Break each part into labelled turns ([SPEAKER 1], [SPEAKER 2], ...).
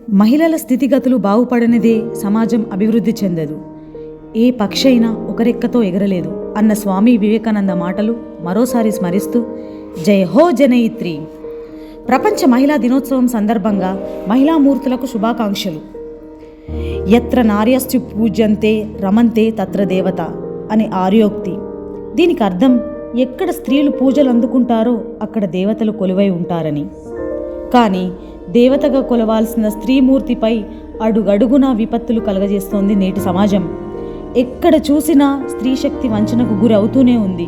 [SPEAKER 1] మహిళల స్థితిగతులు బాగుపడనిదే సమాజం అభివృద్ధి చెందదు. ఏ పక్షైనా ఒకరెక్కతో ఎగరలేదు అన్న స్వామి వివేకానంద మాటలు మరోసారి స్మరిస్తూ జై హో జనయిత్రి. ప్రపంచ మహిళా దినోత్సవం సందర్భంగా మహిళామూర్తులకు శుభాకాంక్షలు. యత్ర నార్యస్సు పూజ్యంతే రమంతే తత్ర దేవత అని ఆర్యోక్తి. దీనికి అర్థం ఎక్కడ స్త్రీలు పూజలు అందుకుంటారో అక్కడ దేవతలు కొలువై ఉంటారని. కానీ దేవతగా కొలవాల్సిన స్త్రీమూర్తిపై అడుగడుగునా విపత్తులు కలగజేస్తోంది నేటి సమాజం. ఎక్కడ చూసినా స్త్రీ శక్తి వంచనకు గురి అవుతూనే ఉంది.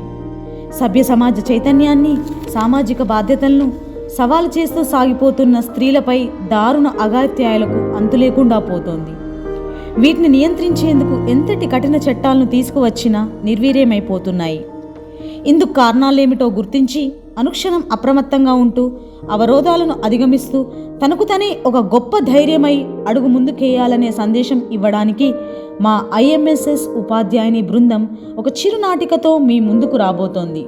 [SPEAKER 1] సభ్య సమాజ చైతన్యాన్ని, సామాజిక బాధ్యతలను సవాలు చేస్తూ సాగిపోతున్న స్త్రీలపై దారుణ అగాత్యాయాలకు అంతులేకుండా పోతోంది. వీటిని నియంత్రించేందుకు ఎంతటి కఠిన చట్టాలను తీసుకువచ్చినా నిర్వీర్యమైపోతున్నాయి. ఇందుకు కారణాలేమిటో గుర్తించి అనుక్షణం అప్రమత్తంగా ఉంటూ అవరోధాలను అధిగమిస్తూ తనకు తనే ఒక గొప్ప ధైర్యమై అడుగు ముందుకేయాలనే సందేశం ఇవ్వడానికి మా IMSS ఉపాధ్యాయుని బృందం ఒక చిరునాటికతో మీ ముందుకు రాబోతోంది.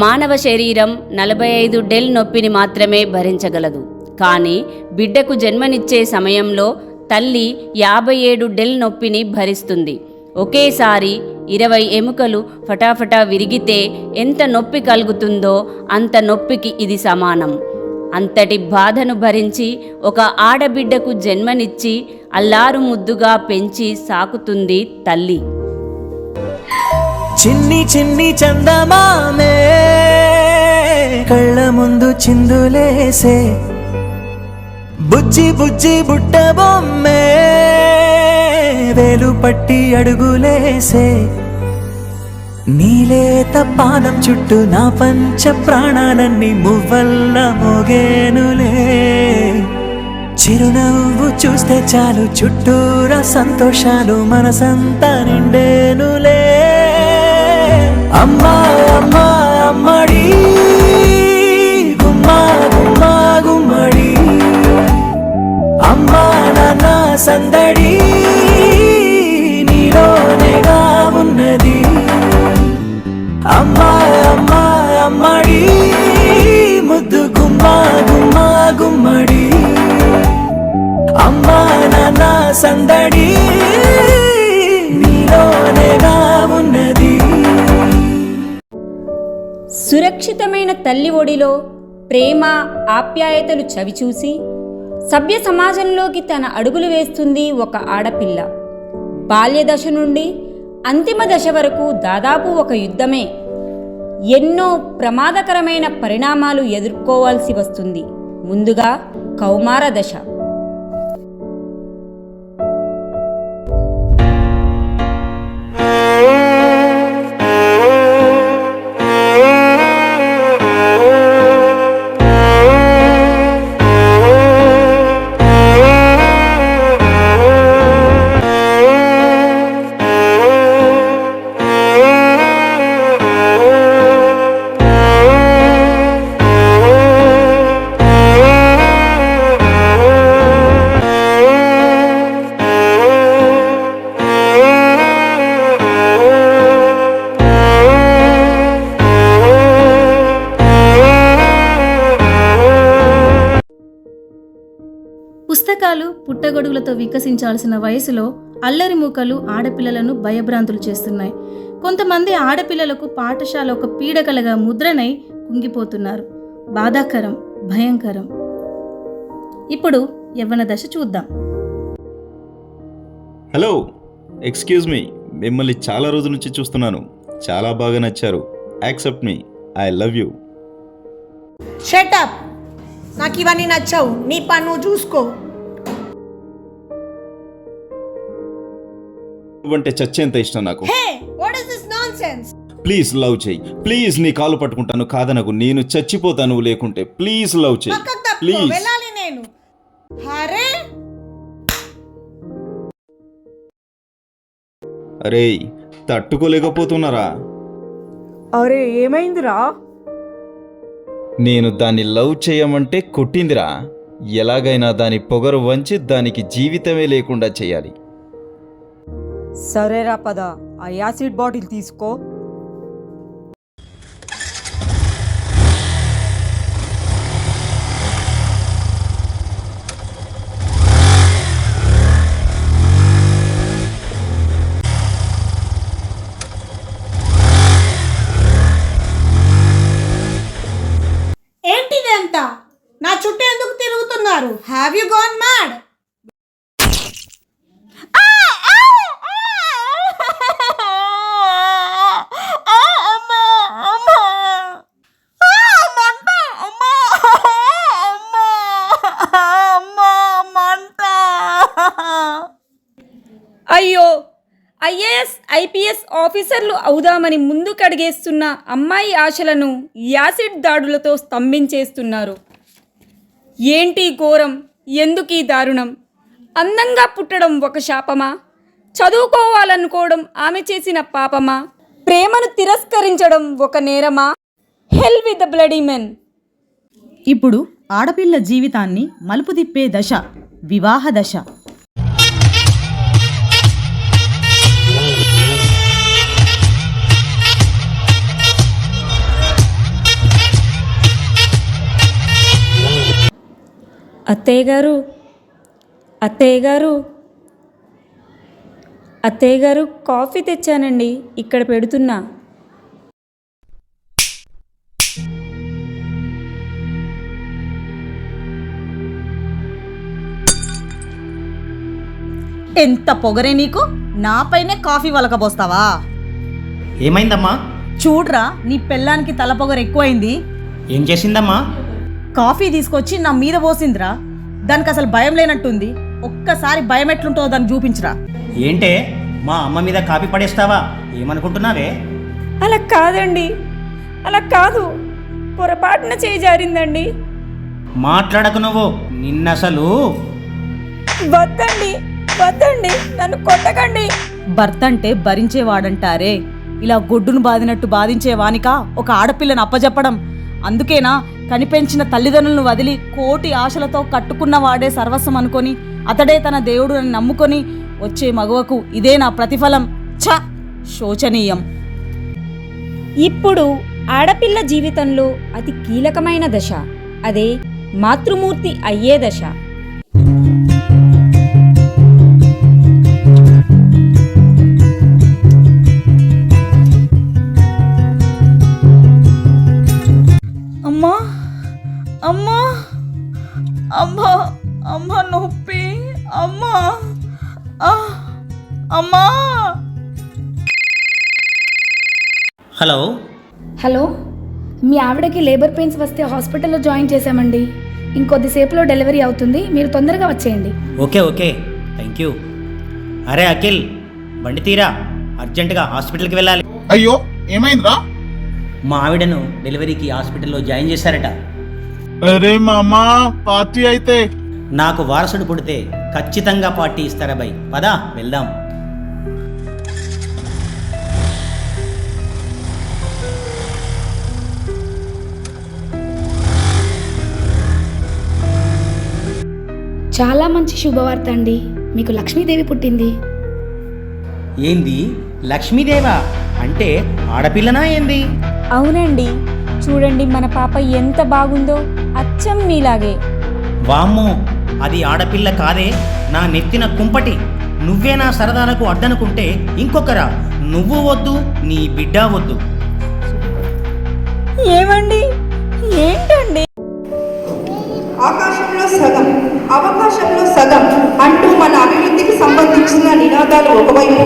[SPEAKER 2] మానవ శరీరం 45 డెల్ నొప్పిని మాత్రమే భరించగలదు. కానీ బిడ్డకు జన్మనిచ్చే సమయంలో తల్లి 57 డెల్ నొప్పిని భరిస్తుంది. ఒకేసారి 20 ఎముకలు ఫటాఫటా విరిగితే ఎంత నొప్పి కలుగుతుందో అంత నొప్పికి ఇది సమానం. అంతటి బాధను భరించి ఒక ఆడబిడ్డకు జన్మనిచ్చి అల్లారు ముద్దుగా పెంచి సాకుతుంది తల్లి.
[SPEAKER 3] చిన్ని చిన్ని చందమామే కళ్ళ ముందు చిందులేసే, బుజ్జి బుజ్జి బుట్ట బొమ్మే వేలు పట్టి అడుగులేసే, నీలేత పానం చుట్టూ నా పంచ ప్రాణాలన్నీ మువ్వల్ల మోగేనులే. చిరునవ్వు చూస్తే చాలు చుట్టూరా సంతోషాలు మనసంతా నిండేనులే. అమ్మా అమ్మా అమ్మడి గుమ్మా గుమ్మా గుమ్మడి, అమ్మా నాన్న సందడి నీలోనేగా ఉన్నది. అమ్మా అమ్మా అమ్మడి ముద్దు గుమ్మా గుమ్మా గుమ్మడి, అమ్మా నాన్న సందడి నీలోనేగా ఉన్నది.
[SPEAKER 4] సురక్షితమైన తల్లి ఒడిలో ప్రేమ ఆప్యాయతలు చవిచూసి సభ్య సమాజంలోకి తన అడుగులు వేస్తుంది ఒక ఆడపిల్ల. బాల్యదశ నుండి అంతిమ దశ వరకు దాదాపు ఒక యుద్ధమే. ఎన్నో ప్రమాదకరమైన పరిణామాలు ఎదుర్కోవాల్సి వస్తుంది. ముందుగా కౌమార దశ.
[SPEAKER 5] పుస్తకాలు పుట్టగొడుగులతో వికసించాల్సిన వయసులో అల్లరి మూకలు ఆడపిల్లలను భయభ్రాంతులు చేస్తున్నాయి. కొంతమంది ఆడపిల్లలకు పాఠశాల ఒక పీడకలగా ముద్రణై కుంగిపోతున్నారు. బాధాకరం, భయంకరం. ఇప్పుడు యవ్వన దశ చూద్దాం.
[SPEAKER 6] హలో, ఎక్స్క్యూజ్ మీ, మిమ్మల్ని చాలా రోజుల నుంచి చూస్తున్నాను. చాలా బాగా నచ్చారు. Accept me, I love you.
[SPEAKER 7] Shut up, నాకు ఇవన్నీ నచ్చావు. నీ పని నువ్వు చూసుకో.
[SPEAKER 6] అంటే చచ్చేంత ఇష్టం నాకు.
[SPEAKER 7] Hey, what is this nonsense?
[SPEAKER 6] Please love చేయి. ప్లీజ్ నీ కాలు పట్టుకుంటాను. కాదనకు, నేను చచ్చిపోతాను లేకుంటే. ప్లీజ్ లవ్ చేయి. ప్లీజ్.
[SPEAKER 7] వెళ్ళాలి నేను. అరే
[SPEAKER 6] అరే, తట్టుకోలేకపోతున్నారా?
[SPEAKER 7] అరే ఏమైందిరా?
[SPEAKER 6] నేను దాన్ని లవ్ చేయమంటే కొట్టిందిరా. ఎలాగైనా దాని పొగరు వంచి దానికి జీవితమే లేకుండా చేయాలి.
[SPEAKER 8] సరేరా పద, ఆ యాసిడ్ బాటిల్ తీసుకో.
[SPEAKER 7] నా చుట్టూ ఎందుకు తిరుగుతున్నారు? Have you gone mad?
[SPEAKER 4] అయ్యో, ఐఏఎస్ ఐపీఎస్ ఆఫీసర్లు అవుదామని ముందుకడిగేస్తున్న అమ్మాయి ఆశలను యాసిడ్ దాడులతో స్తంభించేస్తున్నారు. ఏంటి ఘోరం? ఎందుకీ దారుణం? అందంగా పుట్టడం ఒక శాపమా? చదువుకోవాలనుకోవడం ఆమె చేసిన పాపమా? ప్రేమను తిరస్కరించడం ఒక నేరమా? Hell with the bloody men.
[SPEAKER 1] ఇప్పుడు ఆడపిల్ల జీవితాన్ని మలుపు తిప్పే దశ వివాహ దశ.
[SPEAKER 4] అత్తయ్య గారు, అత్తయ్య గారు, అత్తయ్య గారు, కాఫీ తెచ్చానండి, ఇక్కడ పెడుతున్నా.
[SPEAKER 1] ఎంత పొగరే నీకు? నాపైనే కాఫీ వలకబోస్తావా?
[SPEAKER 9] ఏమైందమ్మా?
[SPEAKER 1] చూడ్రా, నీ పెళ్ళానికి తల పొగరు ఎక్కువైంది.
[SPEAKER 9] ఏం చేసిందమ్మా?
[SPEAKER 1] కాఫీ తీసుకొచ్చి నా మీద పోసిందిరా. దానికి అసలు భయం లేనట్టుంది. ఒక్కసారి భయం ఎట్లుంటుందో దాన్ని చూపించరా.
[SPEAKER 9] ఏంటే మా అమ్మ మీద కాపీ పడేస్తావా? ఏమనుకుంటున్నావే?
[SPEAKER 4] అలా కాదండి, అలా కాదు, పొరపాటున చేయి జారిందండి.
[SPEAKER 9] మాట్లాడకు నువ్వు. నిన్నసలు
[SPEAKER 4] వద్దండి, వద్దండి, నన్ను కొట్టకండి.
[SPEAKER 1] భర్త అంటే భరించేవాడంటారే, ఇలా గొడ్డును బాదినట్టు బాధించేవానికా ఒక ఆడపిల్లను అప్పజెప్పడం? అందుకేనా కనిపెంచిన తల్లిదండ్రులను వదిలి కోటి ఆశలతో కట్టుకున్న వాడే సర్వస్వం అనుకొని అతడే తన దేవుడు అని నమ్ముకొని వచ్చే మగువకు ఇదే నా ప్రతిఫలం. ఛ, శోచనీయం.
[SPEAKER 4] ఇప్పుడు ఆడపిల్ల జీవితంలో అతి కీలకమైన దశ, అదే మాతృమూర్తి అయ్యే దశ.
[SPEAKER 1] అమ్మా అమ్మా అమ్మా అమ్మా, నొప్పి అమ్మా, అమ్మా.
[SPEAKER 9] హలో
[SPEAKER 10] హలో, మీ ఆవిడకి లేబర్ పెయిన్స్ వస్తే హాస్పిటల్లో జాయిన్ చేశామండి. ఇంకొద్దిసేపులో డెలివరీ అవుతుంది, మీరు తొందరగా వచ్చేయండి.
[SPEAKER 9] Okay okay, thank you. అరే అఖిల్, బండి తీరా, అర్జెంటుగా హాస్పిటల్కి వెళ్ళాలి.
[SPEAKER 11] అయ్యో, ఏమైందిరా?
[SPEAKER 9] మా ఆవిడను డెలివరీకి హాస్పిటల్లో జాయిన్ చేశారట.
[SPEAKER 11] అరే మామా, పార్టీ అయితే.
[SPEAKER 9] నాకు వారసుడు పుడితే ఖచ్చితంగా పార్టీ ఇస్తారా బై? పదా వెళ్దాం.
[SPEAKER 10] చాలా మంచి శుభవార్త అండి, మీకు లక్ష్మీదేవి పుట్టింది.
[SPEAKER 9] ఏంది లక్ష్మీదేవా? అంటే ఆడపిల్లనా ఏంది?
[SPEAKER 4] అవునండి, చూడండి మన పాప ఎంత బాగుందో, అచ్చం మీలాగే.
[SPEAKER 9] వామ్మో, అది ఆడపిల్ల కాదే, నా నెత్తిన కుంపటి. నువ్వే నా సరదాలకు అడ్డనుకుంటే ఇంకొకరా? నువ్వు వద్దు, నీ బిడ్డ వద్దు.
[SPEAKER 4] ఏమండి, ఏంటండి?
[SPEAKER 12] ఆకాశంలో సగం, అవకాశంలో సగం అంటూ మన అభివృద్ధికి సంబంధించిన నినాదాలు ఒకవైపు,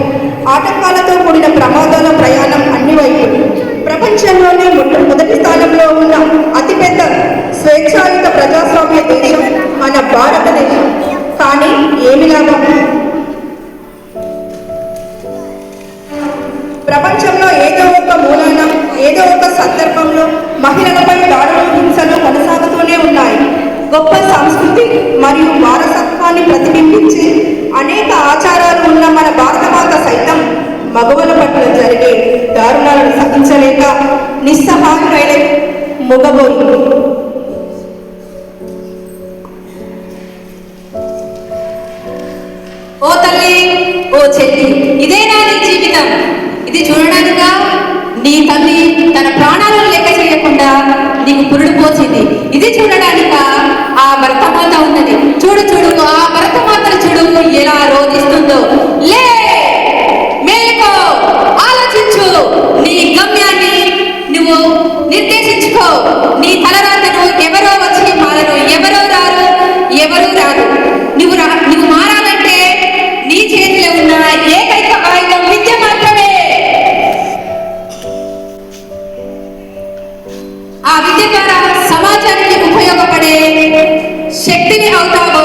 [SPEAKER 12] ఆటంకాలతో కూడిన ప్రమాదాల ప్రయాణం అన్ని వైపులు. ప్రపంచంలోనే మొదటి స్థానంలో ఉన్న అతిపెద్ద స్వేచ్ఛాయుత ప్రజాస్వామ్య దేశం మన భారతదేశం. కానీ ఏమి లాభం? ప్రపంచంలో ఏదో ఒక మూలాన, ఏదో ఒక సందర్భంలో మహిళలపై దాడులు, హింసలు కొనసాగుతూనే ఉన్నాయి. గొప్ప సంస్కృతి మరియు వారసత్వాన్ని ప్రతిబింబించి అనేక ఆచారాలు ఉన్న మన భారతమాత సైతం మగవుల పట్ల జరిగే దారుణాలను సహించలేక నిస్సహాయులైన మొగబోయింది.
[SPEAKER 13] ఓ తల్లి, ఓ చెల్లి, ఇదేనా నీ జీవితం? ఇది చూడడానికా నీ తల్లి తన ప్రాణాలను లెక్క చేయకుండా నీకు పురుడు పోసింది? ఇది చూడడానికా ఆ భరతమాత ఉన్నది? చూడు చూడు, ఆ భరతమాతను చూడు ఎలా రోధిస్తుందో. లే, మేలుకో, ఆలోచించు, నీ గమ్యాన్ని నువ్వు నిర్దేశించుకో. నీ తలరాతను ఎవరో వచ్చి మాలను ఉపయోగపడే శక్తిని అవుతావా